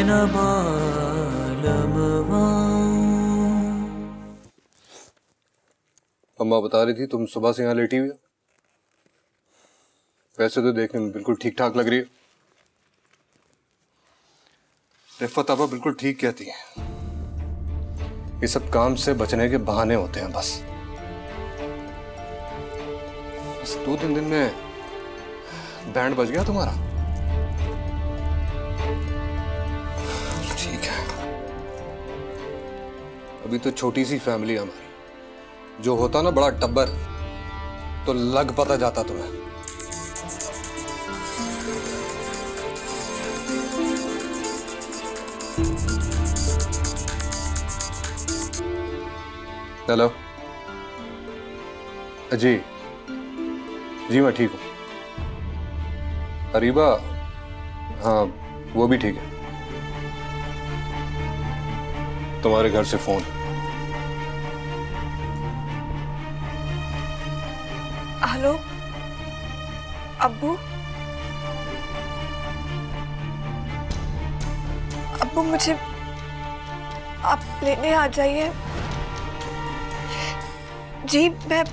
न बालमवा। अम्मा बता रही थी तुम सुबह से यहाँ लेटी हुई हो। वैसे तो देखने में बिल्कुल ठीक ठाक लग रही है। रिफ़त आपा बिल्कुल ठीक कहती है, ये सब काम से बचने के बहाने होते हैं बस। 2-3 दिन में बैंड बज गया तुम्हारा। ठीक है, अभी तो छोटी सी फैमिली है हमारी। जो होता ना बड़ा टब्बर तो लग पता जाता तुम्हें। हेलो जी, जी मैं ठीक हूँ। अरीबा, हाँ वो भी ठीक है। तुम्हारे घर से फोन। हेलो अब्बू, अब्बू मुझे आप लेने आ जाइए। जी मैं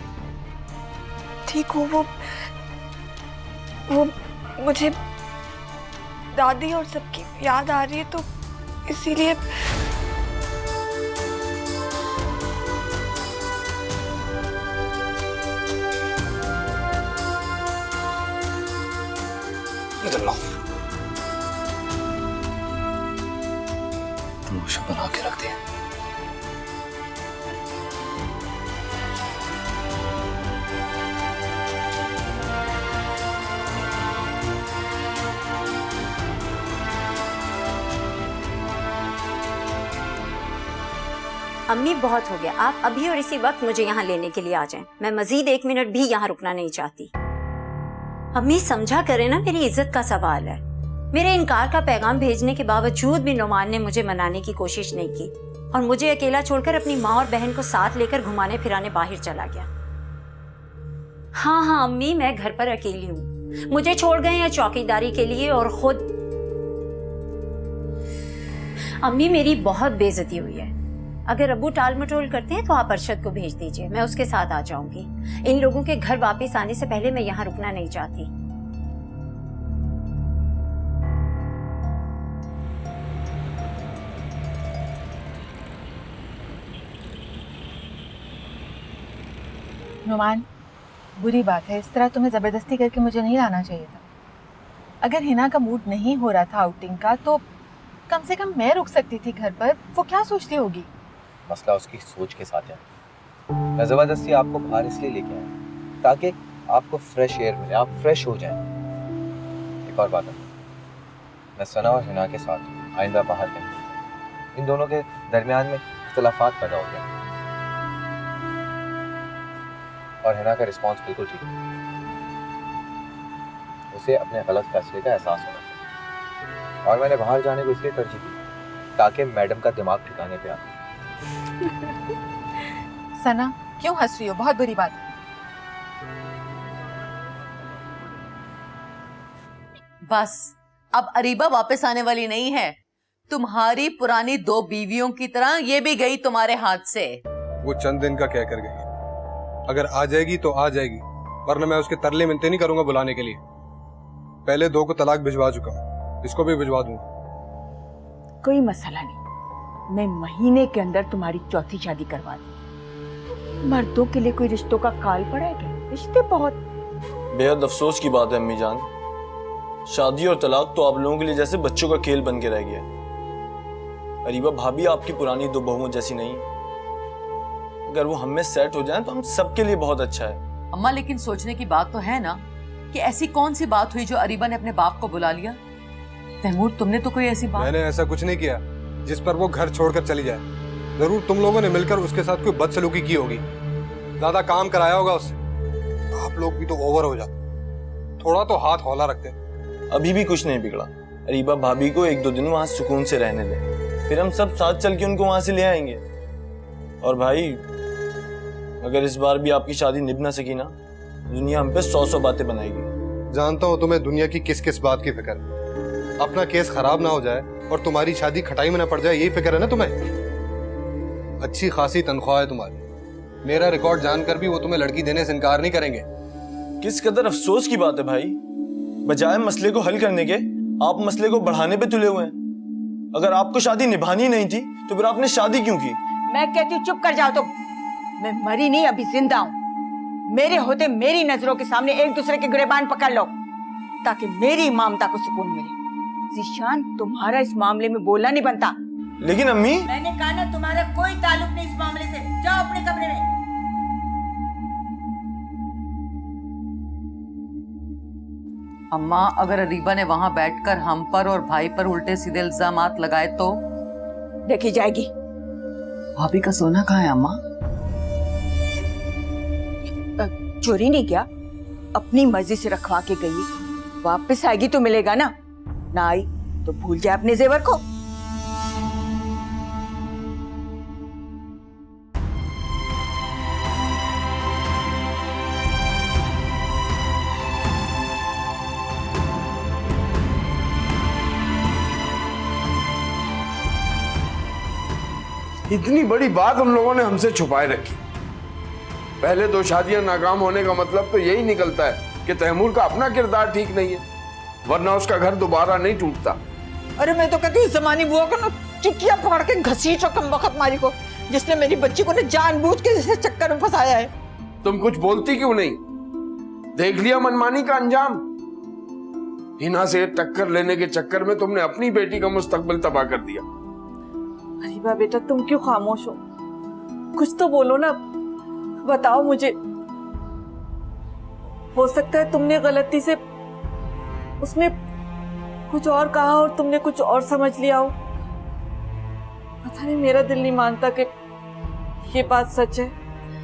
ठीक हूँ। वो मुझे दादी और सबकी याद आ रही है तो इसीलिए। तमाशा बना के रख दिया। अम्मी बहुत हो गया, आप अभी और इसी वक्त मुझे यहाँ लेने के लिए आ जाएं। मैं मजीद 1 मिनट भी यहाँ रुकना नहीं चाहती। अम्मी समझा करें ना, मेरी इज्जत का सवाल है। मेरे इनकार का पैगाम भेजने के बावजूद भी नुमान ने मुझे मनाने की कोशिश नहीं की और मुझे अकेला छोड़कर अपनी माँ और बहन को साथ लेकर घुमाने फिराने बाहर चला गया। हाँ अम्मी, मैं घर पर अकेली हूँ। मुझे छोड़ गए हैं चौकीदारी के लिए और खुद। अम्मी मेरी बहुत बेइज्जती हुई है। अगर अब्बू टाल मटोल करते हैं तो आप अरशद को भेज दीजिए, मैं उसके साथ आ जाऊंगी। इन लोगों के घर वापस आने से पहले मैं यहाँ रुकना नहीं चाहती। नुमान, बुरी बात है, इस तरह तुम्हें जबरदस्ती करके मुझे नहीं लाना चाहिए था। अगर हिना का मूड नहीं हो रहा था आउटिंग का तो कम से कम मैं रुक सकती थी घर पर। वो क्या सोचती होगी? मसला उसकी सोच के साथ है। मैं जबरदस्ती आपको बाहर इसलिए लेके आया ताकि आपको फ्रेश एयर मिले, आप फ्रेश हो जाएं। एक और बात है, मैं सना और हिना के साथ आइंदा बाहर नहीं। इन दोनों के दरमियान में इख्तिलाफात पैदा हो गए और हिना का रिस्पॉन्स बिल्कुल ठीक है। उसे अपने गलत फैसले का एहसास होना चाहिए और मैंने बाहर जाने को इसलिए तरजीह दी ताकि मैडम का दिमाग ठिकाने पे आए। सना, क्यों हंस रही हो? बहुत बुरी बात है। बस अब अरीबा वापस आने वाली नहीं है। तुम्हारी पुरानी 2 बीवियों की तरह ये भी गई तुम्हारे हाथ से। वो चंद दिन का कह कर गई, अगर आ जाएगी तो आ जाएगी, वरना मैं उसके तरले मिनते नहीं करूंगा बुलाने के लिए। पहले 2 को तलाक भिजवा चुका हूं, इसको भी भिजवा दूंगा। कोई मसला नहीं, मैं महीने के अंदर तुम्हारी चौथी शादी करवा दूंगी। मर्दों के लिए कोई रिश्तों का काल पड़ा है क्या? रिश्ते बहुत। बेहद अफसोस की बात है अम्मी जान, शादी और तलाक तो आप लोगों के लिए जैसे बच्चों का खेल बन के रह गया। अरीबा भाभी आपकी पुरानी 2 बहुओं जैसी नहीं। अगर वो हम में सेट हो जाए तो हम सबके लिए बहुत अच्छा है। अम्मा लेकिन सोचने की बात तो है ना कि ऐसी कौन सी बात हुई जो अरीबा ने अपने बाप को बुला लिया? तैमूर, तुमने तो कोई ऐसी बात। मैंने ऐसा कुछ नहीं किया जिस पर वो घर छोड़कर चली जाए। जरूर तुम लोगों ने मिलकर उसके साथ कोई बदसलूकी की होगी, ज्यादा काम कराया होगा उससे। आप लोग भी तो ओवर हो जाते, थोड़ा तो हाथ हौला रखते। अभी भी कुछ नहीं बिगड़ा। अरीबा भाभी को 1-2 दिन वहां सुकून से रहने दें, फिर हम सब साथ चल के उनको वहां से ले आएंगे। और भाई, अगर इस बार भी आपकी शादी निभ ना सकी ना, दुनिया हम पे 100 बातें बनाएगी। जानता हूँ तुम्हें दुनिया की किस किस बात की फिक्र। अपना केस खराब ना हो जाए और तुम्हारी शादी खटाई में ना पड़ जाए, यही फिक्र है ना तुम्हें? अच्छी खासी तनख्वाह है तुम्हारी, मेरा रिकॉर्ड जानकर भी वो तुम्हें लड़की देने से इनकार नहीं करेंगे। किस कदर अफसोस की बात है भाई, बजाय मसले को हल करने के आप मसले को बढ़ाने पे तुले हुए हैं। अगर आपको शादी निभानी नहीं थी तो फिर आपने शादी क्यों की? मैं कहती हूँ चुप कर जाओ तुम। मैं मरी नहीं, अभी जिंदा हूँ। मेरे होते मेरी नजरों के सामने एक दूसरे के गिरेबान पकड़ लो ताकि मेरी ममता को सुकून मिले। जीशान, तुम्हारा इस मामले में बोलना नहीं बनता। लेकिन अम्मी, मैंने कहा ना, तुम्हारा कोई ताल्लुक नहीं इस मामले से। जाओ अपने कमरे में। अम्मा, अगर अरीबा ने वहां बैठकर हम पर और भाई पर उल्टे सीधे इल्जामात लगाए तो? देखी जाएगी। भाभी का सोना कहाँ है अम्मा? चोरी नहीं किया, अपनी मर्जी से रखवा के गई। वापस आएगी तो मिलेगा ना, ना आई तो भूल जाए अपने जेवर को। इतनी बड़ी बात हम लोगों ने हमसे छुपाए रखी। पहले 2 शादियां नाकाम होने का मतलब तो यही निकलता है कि तैमूर का अपना किरदार ठीक नहीं है, वरना उसका घर दोबारा नहीं टूटता। अरे मैं तो कहती हूँ जमानी बुआ को ना चुटिया पकड़ के घसीटो कम वक्त मारी को, जिसने मेरी बच्ची को ना जानबूझ के इस चक्कर में फंसाया है। तुम कुछ बोलती क्यों नहीं? देख लिया मनमानी का अंजाम। हिना से टक्कर लेने के चक्कर में तुमने अपनी बेटी का मुस्तकबिल तबाह कर दिया। अरीबा बेटा, तुम क्यों खामोश हो? कुछ तो बोलो ना, बताओ मुझे। हो सकता है तुमने गलती से उसने कुछ और कहा और तुमने कुछ और समझ लिया हो। पता नहीं, मेरा दिल नहीं मानता कि ये बात सच है।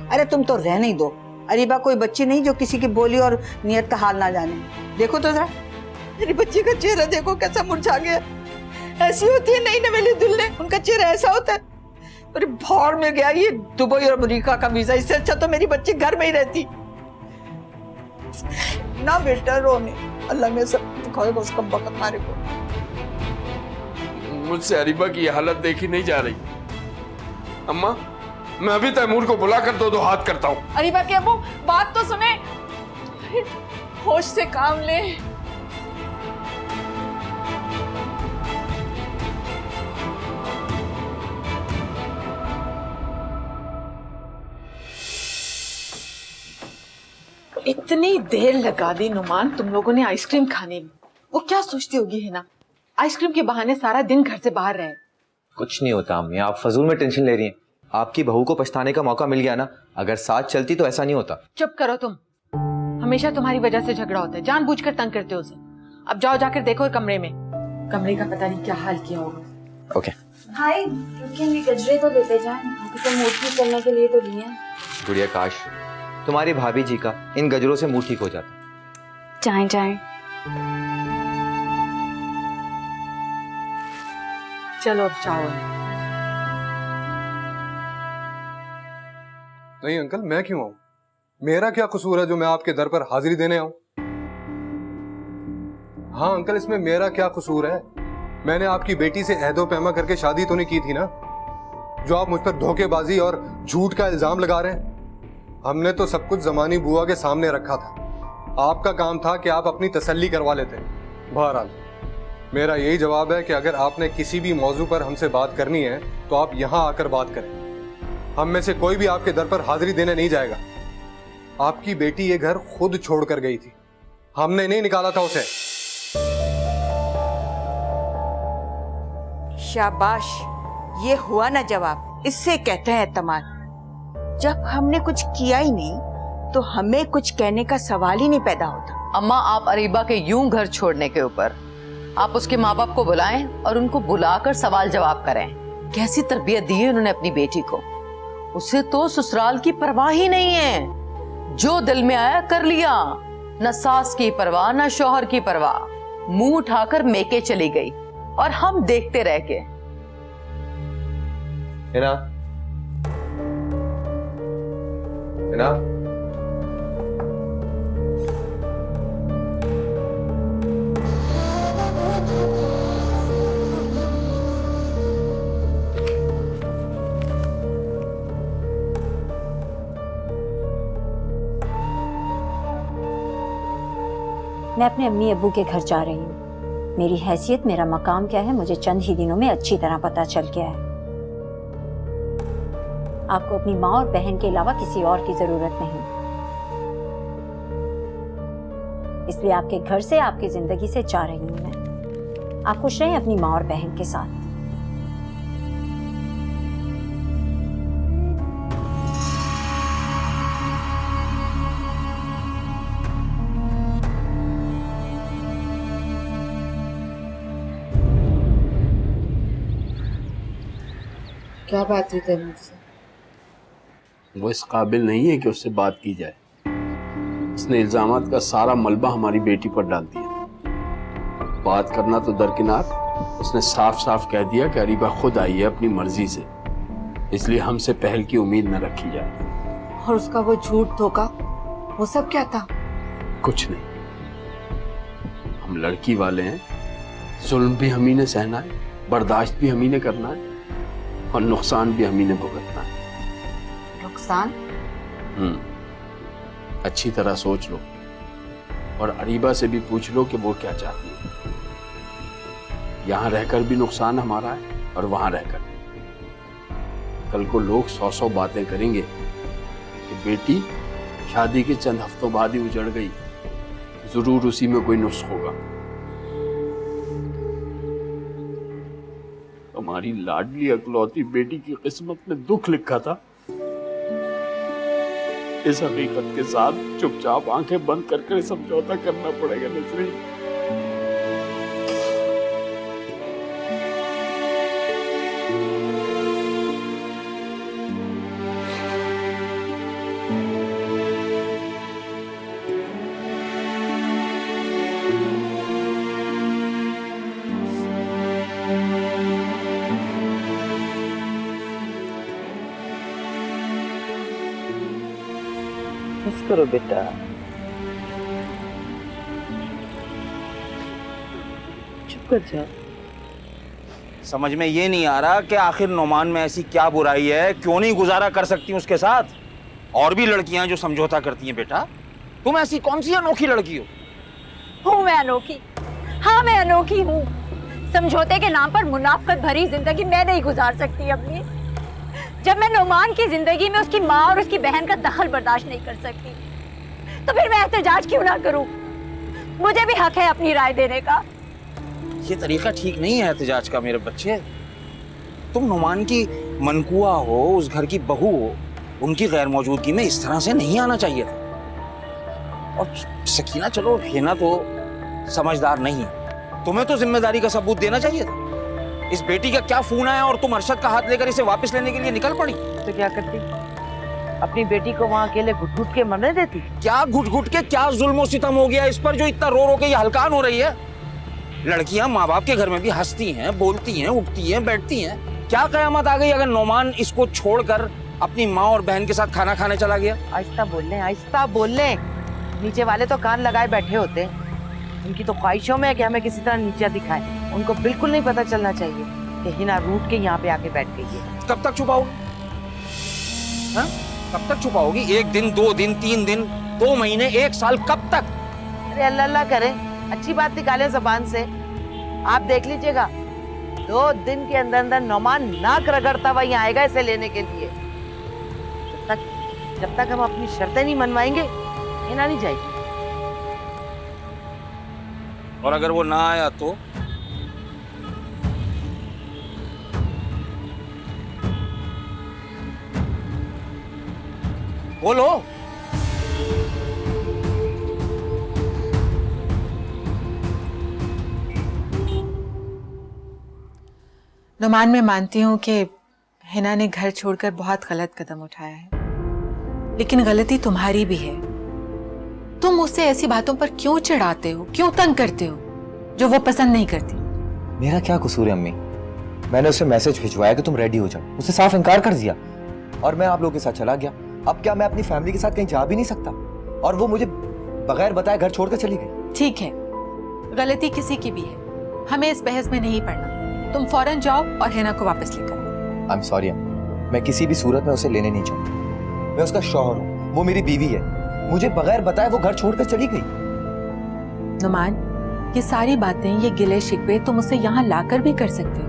अरे तुम तो रहने ही दो। अरीबा कोई बच्ची नहीं जो किसी की बोली और नियत का हाल ना जाने। देखो तो जरा, मेरी बच्ची का चेहरा देखो कैसा मुरझा गया। ऐसी होती है नई नवेली दुल्हन, उनका चेहरा ऐसा होता है। अरे भाड़ में गया ये दुबई और अमेरिका का वीजा, इससे अच्छा तो मेरी बच्ची घर में ही रहती ना। बेटा रोने, अल्लाह में सब दिखाएगा उसका वक्त मारे को। मुझसे अरीबा की हालत देखी नहीं जा रही। अम्मा, मैं अभी तैमूर को बुला कर 2 हाथ करता हूँ। अरीबा के अब्बू, बात तो सुने, होश से काम ले। इतनी देर लगा दी नुमान तुम लोगों ने आइसक्रीम खाने में। वो क्या सोचती होगी हिना, आइसक्रीम के बहाने सारा दिन घर से बाहर रहे। कुछ नहीं होता अम्मी, आप फजूल में टेंशन ले रही हैं। आपकी बहू को पछताने का मौका मिल गया ना, अगर साथ चलती तो ऐसा नहीं होता। चुप करो तुम, हमेशा तुम्हारी वजह से झगड़ा होता है, जानबूझकर तंग करते हो उसे। अब जाओ जाकर देखो कमरे में, कमरे का पता नहीं क्या हाल किया होगा। ओके भाई, रुकेंगे, गजरे तो लेते जाएं, अभी तो मूर्ति करने के लिए तो लिए हैं। गुड़िया, काश तुम्हारी भाभी जी का इन गजरों से मुंह ठीक हो जाता। जाएं जाएं। चलो अब जाओ। नहीं अंकल, मैं क्यों आऊं? मेरा क्या कसूर है जो मैं आपके दर पर हाजिरी देने आऊं? हाँ अंकल, इसमें मेरा क्या कसूर है? मैंने आपकी बेटी से अहदो पैमा करके शादी तो नहीं की थी ना, जो आप मुझ पर धोखेबाजी और झूठ का इल्जाम लगा रहे हैं। हमने तो सब कुछ जमानी बुआ के सामने रखा था। आपका काम था कि आप अपनी तसल्ली करवा लेते। बहरहाल मेरा यही जवाब है कि अगर आपने किसी भी मौजू पर हमसे बात करनी है तो आप यहां आकर बात करें। हम में से कोई भी आपके दर पर हाजिरी देने नहीं जाएगा। आपकी बेटी ये घर खुद छोड़कर गई थी, हमने नहीं निकाला था उसे। शाबाश, ये हुआ ना जवाब, इससे कहते हैं एतमाद। जब हमने कुछ किया ही नहीं तो हमें कुछ कहने का सवाल ही नहीं पैदा होता। अम्मा, आप अरीबा के यूं घर छोड़ने के ऊपर आप उसके माँ बाप को बुलाएं और उनको बुलाकर सवाल जवाब करें। कैसी तरबियत दी है उन्होंने अपनी बेटी को। उसे तो ससुराल की परवाह ही नहीं है, जो दिल में आया कर लिया। न सास की परवाह न शौहर की परवाह, मुंह उठाकर मेके चली गई और हम देखते रह गए। हिना, हिना, मैं अपने अम्मी अब्बू के घर जा रही हूँ। मेरी हैसियत, मेरा मकाम क्या है, मुझे चंद ही दिनों में अच्छी तरह पता चल गया है। आपको अपनी माँ और बहन के अलावा किसी और की जरूरत नहीं, इसलिए आपके घर से, आपकी जिंदगी से जा रही हूँ मैं। आप खुश रहें अपनी माँ और बहन के साथ। क्या बात हुई तैमूर से? वो इस काबिल नहीं है कि उससे बात की जाए। उसने इल्जामात का सारा मलबा हमारी बेटी पर डाल दिया। बात करना तो दरकिनार, उसने साफ साफ कह दिया कि अरीबा खुद आई है अपनी मर्जी से, इसलिए हमसे पहल की उम्मीद न रखी जाए। और उसका वो झूठ धोखा, वो सब क्या था? कुछ नहीं, हम लड़की वाले हैं, जुल्म भी हम ही ने सहना है, बर्दाश्त भी हम ही ने करना है और नुकसान भी हम ही ने भुगतना है। नुकसान? अच्छी तरह सोच लो और अरीबा से भी पूछ लो कि वो क्या चाहती है। यहां रहकर भी नुकसान हमारा है और वहां रहकर भी। कल को लोग 100 बातें करेंगे कि बेटी शादी के चंद हफ्तों बाद ही उजड़ गई, जरूर उसी में कोई नुस्ख होगा। हमारी लाडली अकलौती बेटी की किस्मत में दुख लिखा था। इस हकीकत के साथ चुपचाप आंखें बंद करके समझौता करना पड़ेगा नसरीन। बस करो बेटा, चुप कर जा। समझ में ये नहीं आ रहा कि आखिर नोमान में ऐसी क्या बुराई है, क्यों नहीं गुजारा कर सकती उसके साथ? और भी लड़कियां जो समझौता करती हैं बेटा, तुम ऐसी कौन सी अनोखी लड़की हो? हूँ मैं अनोखी? हाँ मैं अनोखी हूँ। समझौते के नाम पर मुनाफकत भरी जिंदगी मैं नहीं गुजार सकती अपनी। जब मैं नोमान की जिंदगी में उसकी माँ और उसकी बहन का दखल बर्दाश्त नहीं कर सकती, तो फिर मैं एहतजाज क्यों ना करूं? मुझे भी हक है अपनी राय देने का। ये तरीका ठीक नहीं है एहतजाज का मेरे बच्चे। तुम नोमान की मनकुआ हो, उस घर की बहू हो, उनकी गैर मौजूदगी में इस तरह से नहीं आना चाहिए था। और सकीना, चलो हिना तो समझदार नहीं है, तुम्हें तो जिम्मेदारी का सबूत देना चाहिए था। इस बेटी का क्या फोन आया और तुम अरशद का हाथ लेकर इसे वापस लेने के लिए निकल पड़ी? तो क्या करती? अपनी बेटी को वहाँ अकेले घुट-घुट के मरने देती? क्या घुट-घुट के, क्या जुल्म और सितम हो गया इस पर जो इतना रो रो के ये हलकान हो रही है? लड़कियां माँ बाप के घर में भी हंसती हैं, बोलती हैं, उठती हैं, बैठती हैं। क्या कयामत आ गई अगर नोमान इसको छोड़कर अपनी माँ और बहन के साथ खाना खाने चला गया? आहिस्ता बोल ले, आहिस्ता बोल ले। नीचे वाले तो कान लगाए बैठे होते हैं। उनकी तो ख्वाहिशों में है कि हमें किसी तरह नीचा दिखाए। उनको बिल्कुल नहीं पता चलना चाहिए कि हिना रूठ के यहाँ पे आके बैठ गई है। कब तक छुपाओगी? हाँ? कब तक छुपाओगी? 1 दिन, 2 दिन, 3 दिन, 2 महीने, 1 साल, कब तक? अरे अल्लाह अल्लाह करे, अच्छी बात निकाले जबान से। आप देख लीजिएगा, 2 दिन के अंदर अंदर नोमान नाक रगड़ता वही आएगा इसे लेने के लिए। जब तक हम अपनी शर्तें नहीं मनवाएंगे, हिना नहीं जाएगी। और अगर वो ना आया तो? बोलो। नुमान, मैं मानती हूँ कि हिना ने घर छोड़कर बहुत गलत कदम उठाया है, लेकिन गलती तुम्हारी भी है। तुम उससे ऐसी बातों पर क्यों चिढ़ाते हो, क्यों तंग करते हो जो वो पसंद नहीं करती? मेरा क्या कसूर है अम्मी? मैंने उसे मैसेज भिजवाया कि तुम रेडी हो जाओ, उसने साफ इनकार कर दिया और मैं आप लोगों के साथ चला गया। अब क्या मैं अपनी फैमिली के साथ कहीं जा भी नहीं सकता? और वो मुझे बगैर बताए घर छोड़कर चली गई। ठीक है, गलती किसी की भी है, हमें इस बहस में नहीं पड़ना। तुम फौरन जाओ और हिना को वापस लेकर। आई एम सॉरी अम्मी, मैं किसी भी सूरत में उसे लेने नहीं चाहता। मैं उसका शौहर हूँ, वो मेरी बीवी है। मुझे बगैर बताए वो घर छोड़कर चली गई। नुमान, ये सारी बातें, ये गिले शिकवे तुम उसे यहाँ लाकर भी कर सकते हो।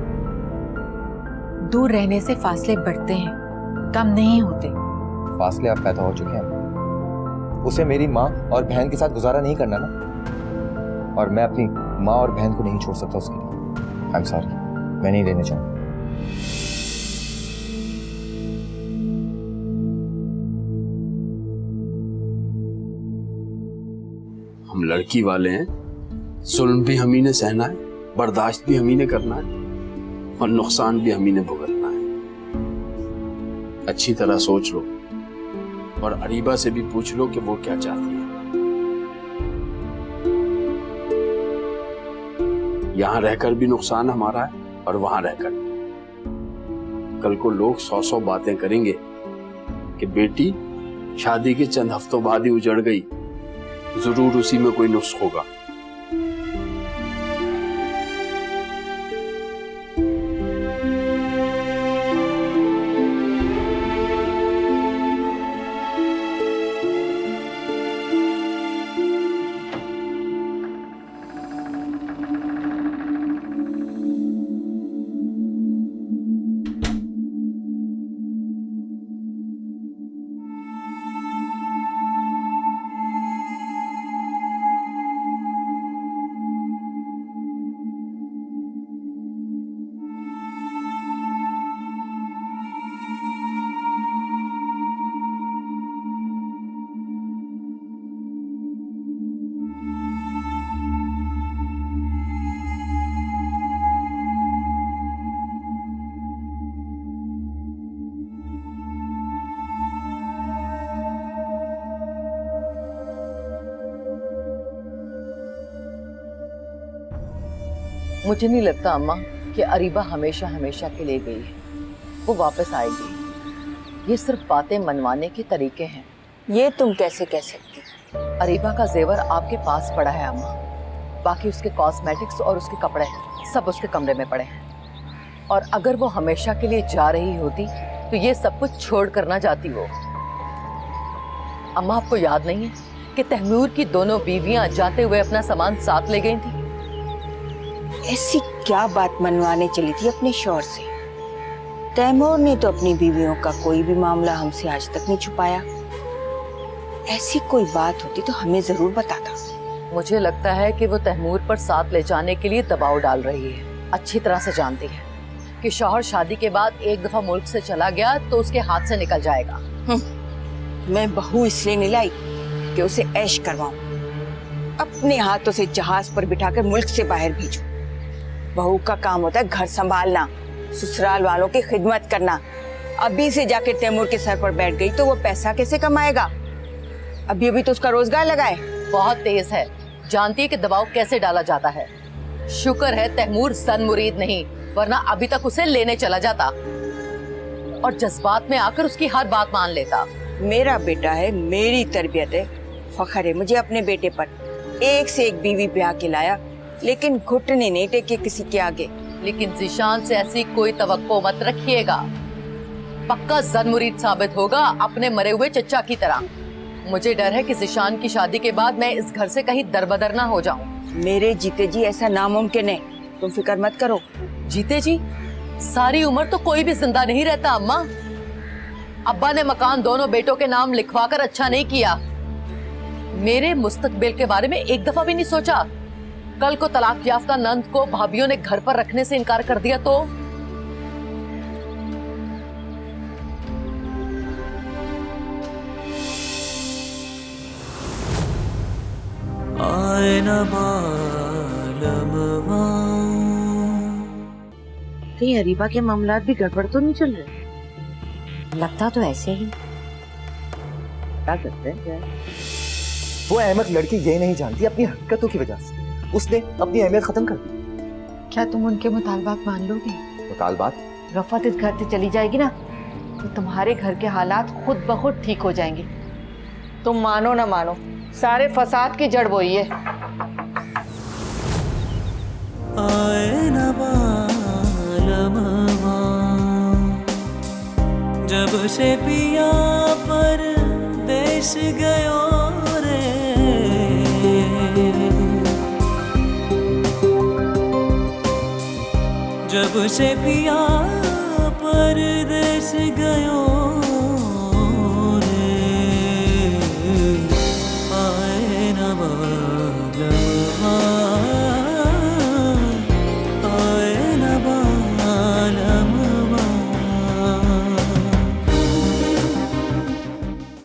दूर रहने से फासले बढ़ते हैं, कम नहीं होते। फासले अब पैदा हो चुके हैं। उसे मेरी माँ और बहन के साथ गुजारा नहीं करना ना, और मैं अपनी माँ और बहन को नहीं छोड़ सकता उसके लिए। आई एम सॉरी, मैं नहीं लेने चाहूँगा। हम लड़की वाले हैं, जुल्म भी हम ही ने सहना है, बर्दाश्त भी हम ही ने करना है, और नुकसान भी हम ही ने भुगतना है। अच्छी तरह सोच लो और अरीबा से भी पूछ लो कि वो क्या चाहती है। यहां रहकर भी नुकसान हमारा है और वहां रहकर भी। कल को लोग 100 बातें करेंगे कि बेटी शादी के चंद हफ्तों बाद ही उजड़ गई, जरूर उसी में कोई नुक्स होगा। मुझे नहीं लगता अम्मा कि अरीबा हमेशा हमेशा के लिए गई है, वो वापस आएगी। ये सिर्फ बातें मनवाने के तरीके हैं। ये तुम कैसे कह सकती? अरीबा का जेवर आपके पास पड़ा है अम्मा, बाकी उसके कॉस्मेटिक्स और उसके कपड़े सब उसके कमरे में पड़े हैं। और अगर वो हमेशा के लिए जा रही होती तो ये सब कुछ छोड़ कर ना जाती वो। अम्मा, आपको याद नहीं है कि तैमूर की दोनों बीवियां जाते हुए अपना सामान साथ ले गई थी? ऐसी क्या बात मनवाने चली थी अपने शौहर से? तैमूर ने तो अपनी बीवियों का कोई भी मामला हमसे आज तक नहीं छुपाया। ऐसी कोई बात होती तो हमें जरूर बताता। मुझे लगता है कि वो तैमूर पर साथ ले जाने के लिए दबाव डाल रही है। अच्छी तरह से जानती है कि शौहर शादी के बाद एक दफा मुल्क से चला गया तो उसके हाथ से निकल जाएगा। मैं बहू इसलिए नहीं लाई कि उसे ऐश करवाऊं, अपने हाथों से जहाज पर बिठाकर मुल्क से बाहर भेजूं। बहू का काम होता है घर संभालना, ससुराल वालों की खिदमत करना। अभी से जाके तैमूर के सर पर बैठ गई तो वो पैसा कैसे कमाएगा? अभी अभी तो उसका रोजगार लगा है। बहुत तेज है, जानती है कि दबाव कैसे डाला जाता है। शुक्र है तैमूर सन मुरीद नहीं, वरना अभी तक उसे लेने चला जाता और जज्बात में आकर उसकी हर बात मान लेता। मेरा बेटा है, मेरी तरबियत है, फख्र है मुझे अपने बेटे पर। एक से एक बीवी ब्याह के लाया, लेकिन घुटने नहीं टेके किसी के आगे। लेकिन ज़ीशान से ऐसी कोई तवक्को मत रखिएगा, पक्का ज़न मुरीद साबित होगा अपने मरे हुए चचा की तरह। मुझे डर है कि ज़ीशान की शादी के बाद मैं इस घर से कहीं दरबदर ना हो जाऊं। मेरे जीते जी ऐसा नामुमकिन है, तुम फिक्र मत करो। जीते जी? सारी उम्र तो कोई भी जिंदा नहीं रहता अम्मा। अब्बा ने मकान दोनों बेटों के नाम लिखवाकर अच्छा नहीं किया, मेरे मुस्तकबिल के बारे में एक दफा भी नहीं सोचा। कल को तलाक याफ्ता नंद को भाभियों ने घर पर रखने से इनकार कर दिया तो? कहीं अरीबा के मामलात भी गड़बड़ तो नहीं चल रहे? लगता तो ऐसे ही। क्या करते हैं क्या? वो अहमद लड़की ये नहीं जानती अपनी हरकतों की वजह से उसने अपनी अहमियत खत्म कर दी। क्या तुम उनके मुतालबात मान लोगे? मुतालबात? रफ़त इस घर से चली जाएगी ना तो तुम्हारे घर के हालात खुद ब खुद ठीक हो जाएंगे। तुम मानो ना मानो, सारे फसाद की जड़ वही है। जब से पिया पर देश गयो रे जब से पिया परदेस गयो